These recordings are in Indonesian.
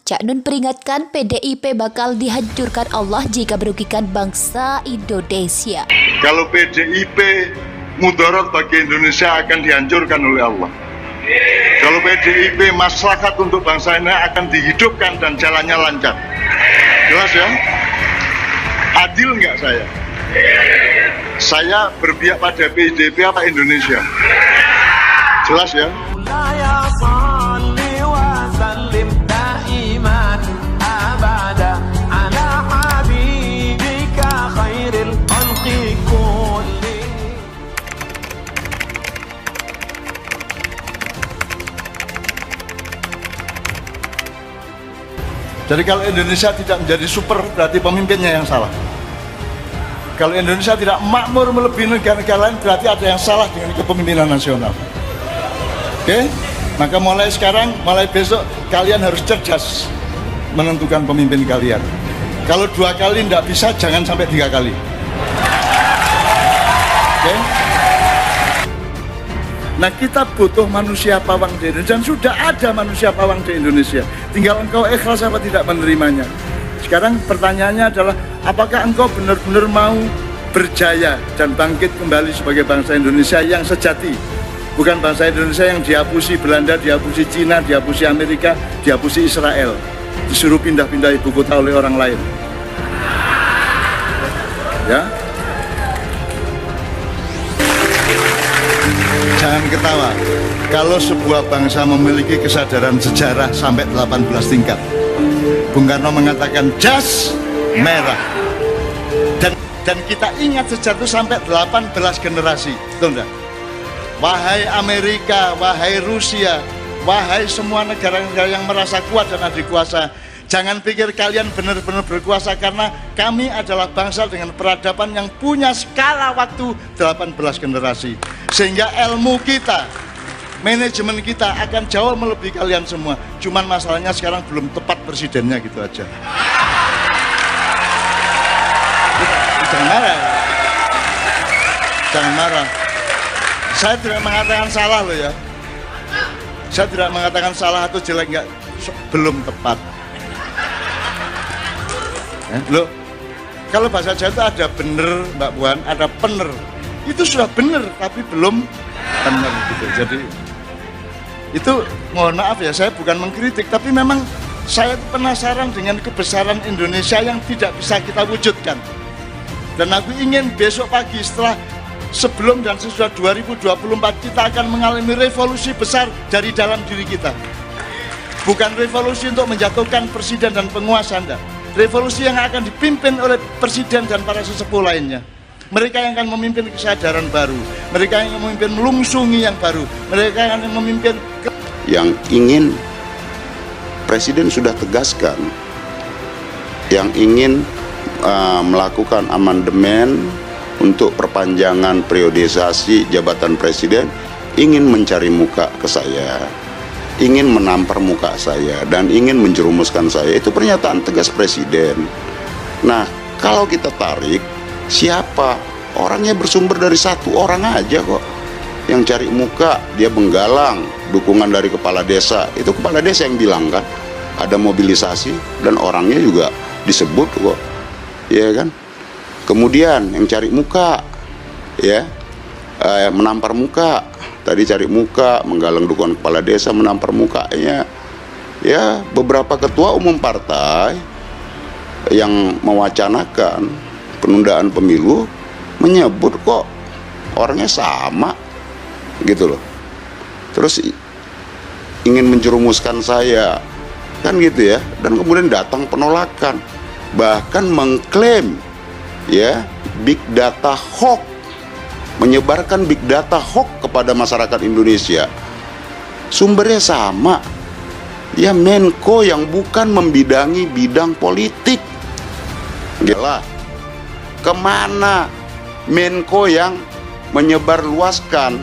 Cak Nun peringatkan PDIP bakal dihancurkan Allah jika merugikan bangsa Indonesia. Kalau PDIP mudarat bagi Indonesia akan dihancurkan oleh Allah. Kalau PDIP maslahat untuk bangsa ini akan dihidupkan dan jalannya lancar. Jelas ya? Adil nggak saya? Saya berpihak pada PDIP apa Indonesia? Jelas ya? Jadi kalau Indonesia tidak menjadi super, berarti pemimpinnya yang salah. Kalau Indonesia tidak makmur melebihi negara-negara lain, berarti ada yang salah dengan kepemimpinan nasional. Oke? Maka mulai sekarang, mulai besok, kalian harus cerdas menentukan pemimpin kalian. Kalau 2 kali tidak bisa, jangan sampai 3 kali. Oke? Nah, kita butuh manusia pawang di Indonesia, dan sudah ada manusia pawang di Indonesia. Tinggal engkau ikhlas apa tidak menerimanya. Sekarang pertanyaannya adalah, apakah engkau benar-benar mau berjaya dan bangkit kembali sebagai bangsa Indonesia yang sejati? Bukan bangsa Indonesia yang dihapusi Belanda, dihapusi Cina, dihapusi Amerika, dihapusi Israel. Disuruh pindah-pindah ibu kota oleh orang lain. Ya? Jangan ketawa, kalau sebuah bangsa memiliki kesadaran sejarah sampai 18 tingkat. Bung Karno mengatakan jas merah. Dan kita ingat sejarah itu sampai 18 generasi, betul enggak? Wahai Amerika, wahai Rusia, wahai semua negara-negara yang merasa kuat dan adik kuasa, jangan pikir kalian benar-benar berkuasa, karena kami adalah bangsa dengan peradaban yang punya skala waktu 18 generasi. Sehingga ilmu kita, manajemen kita akan jauh melebihi kalian semua. Cuman masalahnya sekarang belum tepat presidennya, gitu aja. Jangan marah. Jangan marah. Saya tidak mengatakan salah loh ya. Saya tidak mengatakan salah atau jelek, enggak. Belum tepat. Loh, kalau bahasa Jawa itu ada bener, Mbak Puan, ada pener. Itu sudah bener, tapi belum bener gitu. Jadi itu mohon maaf ya, saya bukan mengkritik, tapi memang saya penasaran dengan kebesaran Indonesia yang tidak bisa kita wujudkan. Dan aku ingin besok pagi sebelum dan sesudah 2024 kita akan mengalami revolusi besar dari dalam diri kita. Bukan revolusi untuk menjatuhkan presiden dan penguasa Anda. Revolusi yang akan dipimpin oleh presiden dan para sesepuh lainnya. Mereka yang akan memimpin kesadaran baru. Mereka yang memimpin melungsungi yang baru. Mereka yang akan memimpin yang ingin presiden sudah tegaskan, yang ingin melakukan amandemen untuk perpanjangan periodisasi jabatan presiden, ingin mencari muka ke saya, ingin menampar muka saya, dan ingin menjerumuskan saya. Itu pernyataan tegas presiden. Nah, kalau kita tarik, siapa? Orangnya bersumber dari 1 orang aja kok. Yang cari muka, dia menggalang dukungan dari kepala desa. Itu kepala desa yang bilang kan, ada mobilisasi dan orangnya juga disebut kok. Ya kan? Kemudian yang cari muka, ya, menampar muka. Tadi cari muka, menggalang dukungan kepala desa, menampar mukanya. Ya, beberapa ketua umum partai yang mewacanakan penundaan pemilu menyebut kok orangnya sama, gitu loh. Terus ingin menjerumuskan saya, kan gitu ya. Dan kemudian datang penolakan, bahkan mengklaim ya big data hoax, menyebarkan big data hoax kepada masyarakat Indonesia. Sumbernya sama, ya Menko yang bukan membidangi bidang politik. Gila, kemana Menko yang menyebarluaskan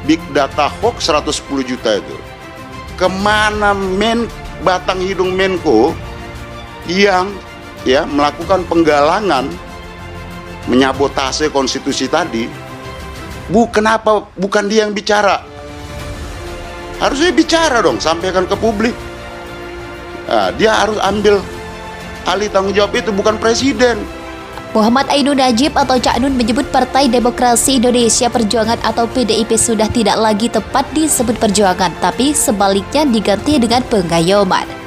big data hoax 110 juta itu? Kemana batang hidung Menko yang ya melakukan penggalangan, menyabotase konstitusi tadi? Kenapa bukan dia yang bicara? Harusnya bicara dong, sampaikan ke publik. Dia harus ambil alih tanggung jawab itu, bukan presiden. Muhammad Ainun Najib atau Cak Nun menyebut Partai Demokrasi Indonesia Perjuangan atau PDIP sudah tidak lagi tepat disebut perjuangan, tapi sebaliknya diganti dengan pengayoman.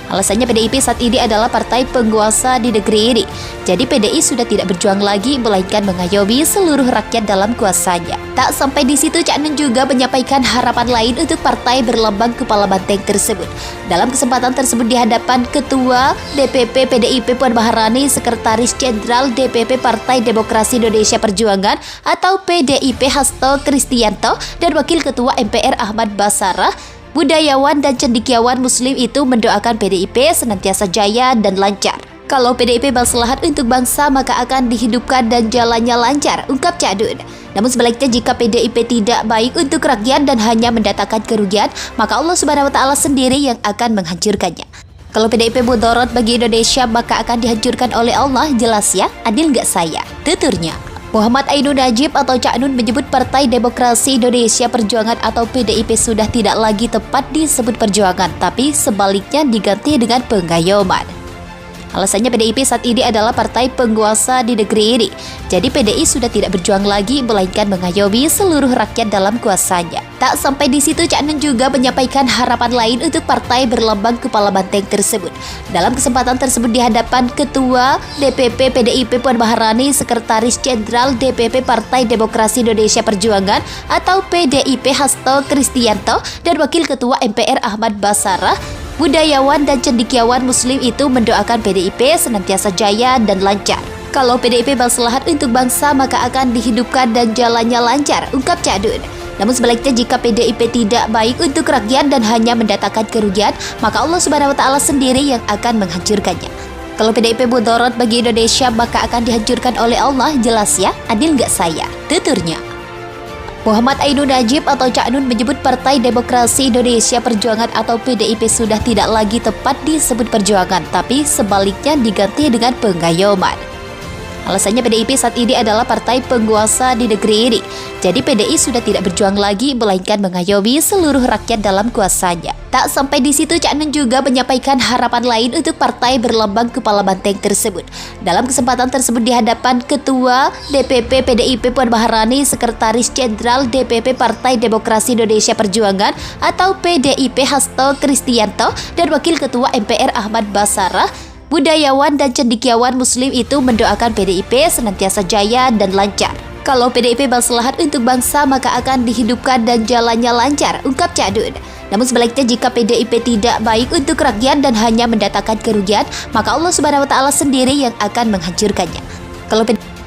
Alasannya PDIP saat ini adalah partai penguasa di negeri ini. Jadi PDI sudah tidak berjuang lagi, melainkan mengayomi seluruh rakyat dalam kuasanya. Tak sampai di situ, Cak Nun juga menyampaikan harapan lain untuk partai berlambang kepala banteng tersebut. Dalam kesempatan tersebut di hadapan Ketua DPP PDIP Puan Maharani, Sekretaris Jenderal DPP Partai Demokrasi Indonesia Perjuangan atau PDIP Hasto Kristianto dan Wakil Ketua MPR Ahmad Basarah, budayawan dan cendekiawan muslim itu mendoakan PDIP senantiasa jaya dan lancar. Kalau PDIP maslahat untuk bangsa maka akan dihidupkan dan jalannya lancar, ungkap Cak Nun. Namun sebaliknya jika PDIP tidak baik untuk rakyat dan hanya mendatangkan kerugian, maka Allah Subhanahu wa Ta'ala sendiri yang akan menghancurkannya. Kalau PDIP mudarat bagi Indonesia maka akan dihancurkan oleh Allah, jelas ya, adil nggak saya? Tuturnya. Muhammad Ainun Najib atau Cak Nun menyebut Partai Demokrasi Indonesia Perjuangan atau PDIP sudah tidak lagi tepat disebut perjuangan, tapi sebaliknya diganti dengan pengayoman. Alasannya PDIP saat ini adalah partai penguasa di negeri ini. Jadi PDI sudah tidak berjuang lagi, melainkan mengayomi seluruh rakyat dalam kuasanya. Tak sampai di situ, Cak Nun juga menyampaikan harapan lain untuk partai berlambang kepala banteng tersebut. Dalam kesempatan tersebut di hadapan Ketua DPP PDIP Puan Maharani, Sekretaris Jenderal DPP Partai Demokrasi Indonesia Perjuangan atau PDIP Hasto Kristianto dan Wakil Ketua MPR Ahmad Basarah, budayawan dan cendekiawan muslim itu mendoakan PDIP senantiasa jaya dan lancar. Kalau PDIP maslahat untuk bangsa maka akan dihidupkan dan jalannya lancar, ungkap Cak Nun. Namun sebaliknya jika PDIP tidak baik untuk rakyat dan hanya mendatangkan kerugian, maka Allah Subhanahu wa Ta'ala sendiri yang akan menghancurkannya. Kalau PDIP mudarat bagi Indonesia maka akan dihancurkan oleh Allah, jelas ya, adil nggak saya? Tuturnya. Muhammad Ainun Najib atau Cak Nun menyebut Partai Demokrasi Indonesia Perjuangan atau PDIP sudah tidak lagi tepat disebut perjuangan, tapi sebaliknya diganti dengan pengayoman. Alasannya PDIP saat ini adalah partai penguasa di negeri ini. Jadi PDI sudah tidak berjuang lagi, melainkan mengayomi seluruh rakyat dalam kuasanya. Tak sampai di situ, Cak Nun juga menyampaikan harapan lain untuk partai berlambang kepala banteng tersebut. Dalam kesempatan tersebut di hadapan Ketua DPP PDIP Puan Maharani, Sekretaris Jenderal DPP Partai Demokrasi Indonesia Perjuangan atau PDIP Hasto Kristianto dan Wakil Ketua MPR Ahmad Basarah, budayawan dan cendekiawan muslim itu mendoakan PDIP senantiasa jaya dan lancar. Kalau PDIP maslahat untuk bangsa maka akan dihidupkan dan jalannya lancar, ungkap Cak Nun. Namun sebaliknya jika PDIP tidak baik untuk rakyat dan hanya mendatangkan kerugian, maka Allah Subhanahu wa Ta'ala sendiri yang akan menghancurkannya. Kalau